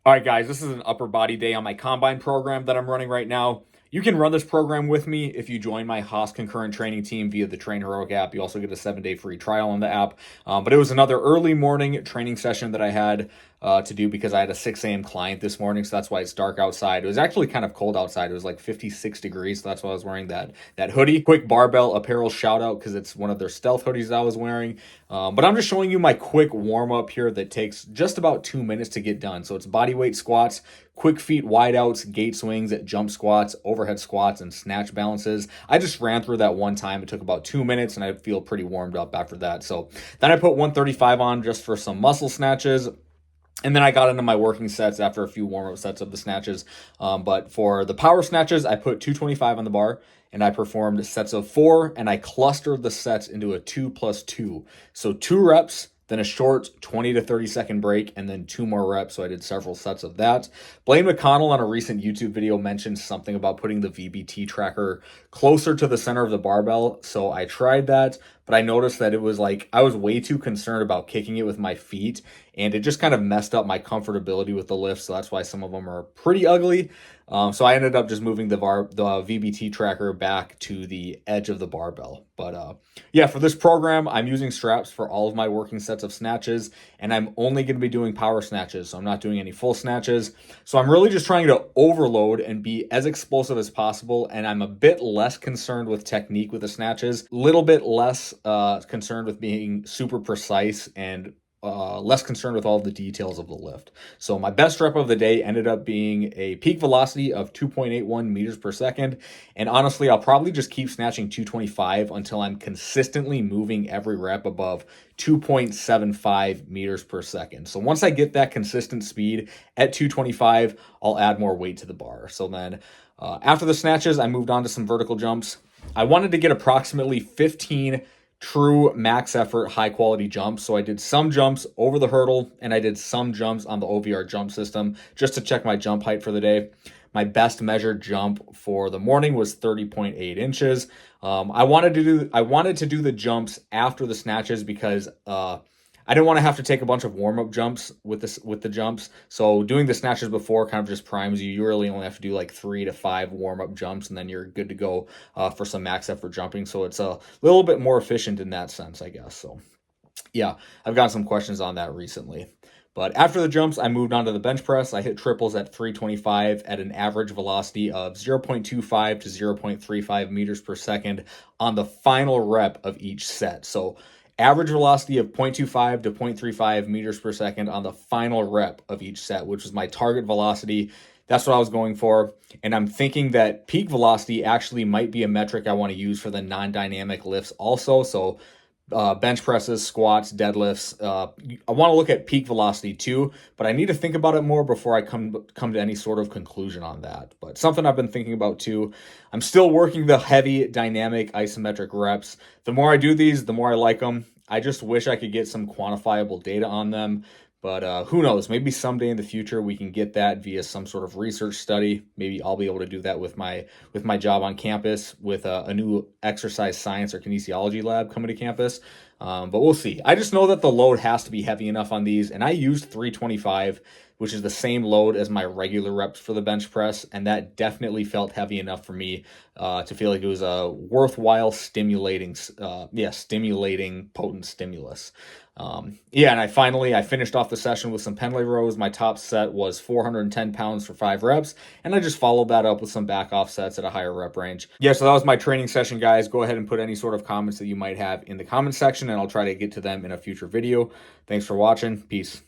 All right, guys, this is an upper body day on my combine program that I'm running right now. You can run this program with me if you join my Haas Concurrent training team via the Train Heroic app. You also get a 7-day free trial on the app. But it was another early morning training session that I had to do because I had a 6 a.m. client this morning, so that's why it's dark outside. It was actually kind of cold outside. It was like 56 degrees, so that's why I was wearing that hoodie. Quick Barbell Apparel shout out because it's one of their stealth hoodies that I was wearing. But I'm just showing you my quick warm up here that takes just about 2 minutes to get done. So it's body weight squats, quick feet wide outs, gate swings, jump squats, overhead squats, and snatch balances. I just ran through that one time. It took about 2 minutes and I feel pretty warmed up after that. So then I put 135 on just for some muscle snatches. And then I got into my working sets after a few warm-up sets of the snatches. But for the power snatches, I put 225 on the bar and I performed sets of 4 and I clustered the sets into a 2+2. So 2 reps, then a short 20 to 30 second break, and then 2 more reps. So I did several sets of that. Blaine McConnell on a recent YouTube video mentioned something about putting the VBT tracker closer to the center of the barbell. So I tried that, but I noticed that it was like I was way too concerned about kicking it with my feet, and it just kind of messed up my comfortability with the lift. So that's why some of them are pretty ugly. So I ended up just moving the VBT tracker back to the edge of the barbell. But yeah, for this program, I'm using straps for all of my working sets of snatches, and I'm only going to be doing power snatches. So I'm not doing any full snatches. So I'm really just trying to overload and be as explosive as possible. And I'm a bit less concerned with technique with the snatches, a little bit less concerned with being super precise, and less concerned with all the details of the lift. So my best rep of the day ended up being a peak velocity of 2.81 meters per second. And honestly, I'll probably just keep snatching 225 until I'm consistently moving every rep above 2.75 meters per second. So once I get that consistent speed at 225, I'll add more weight to the bar. So then after the snatches, I moved on to some vertical jumps. I wanted to get approximately 15 true max effort, high quality jumps. So I did some jumps over the hurdle and I did some jumps on the OVR jump system just to check my jump height for the day. My best measured jump for the morning was 30.8 inches. I wanted to do the jumps after the snatches because I didn't want to have to take a bunch of warm-up jumps with the jumps. So doing the snatches before kind of just primes you. You really only have to do like 3 to 5 warm-up jumps, and then you're good to go for some max effort jumping. So it's a little bit more efficient in that sense, I guess. So yeah, I've gotten some questions on that recently. But after the jumps, I moved on to the bench press. I hit triples at 325 at an average velocity of 0.25 to 0.35 meters per second on the final rep of each set. So average velocity of 0.25 to 0.35 meters per second on the final rep of each set, which was my target velocity. That's what I was going for. And I'm thinking that peak velocity actually might be a metric I want to use for the non-dynamic lifts also. So bench presses, squats, deadlifts. I want to look at peak velocity too, but I need to think about it more before I come to any sort of conclusion on that. But something I've been thinking about too. I'm still working the heavy dynamic isometric reps. The more I do these, the more I like them. I just wish I could get some quantifiable data on them. But who knows? Maybe someday in the future we can get that via some sort of research study. Maybe I'll be able to do that with my job on campus with a new exercise science or kinesiology lab coming to campus. But we'll see. I just know that the load has to be heavy enough on these, and I used 325, which is the same load as my regular reps for the bench press, and that definitely felt heavy enough for me to feel like it was a worthwhile stimulating potent stimulus. Yeah, and I finished off the session with some pendlay rows. My top set was 410 pounds for 5 reps, and I just followed that up with some back off sets at a higher rep range. Yeah, so that was my training session, guys. Go ahead and put any sort of comments that you might have in the comment section, and I'll try to get to them in a future video. Thanks for watching. Peace.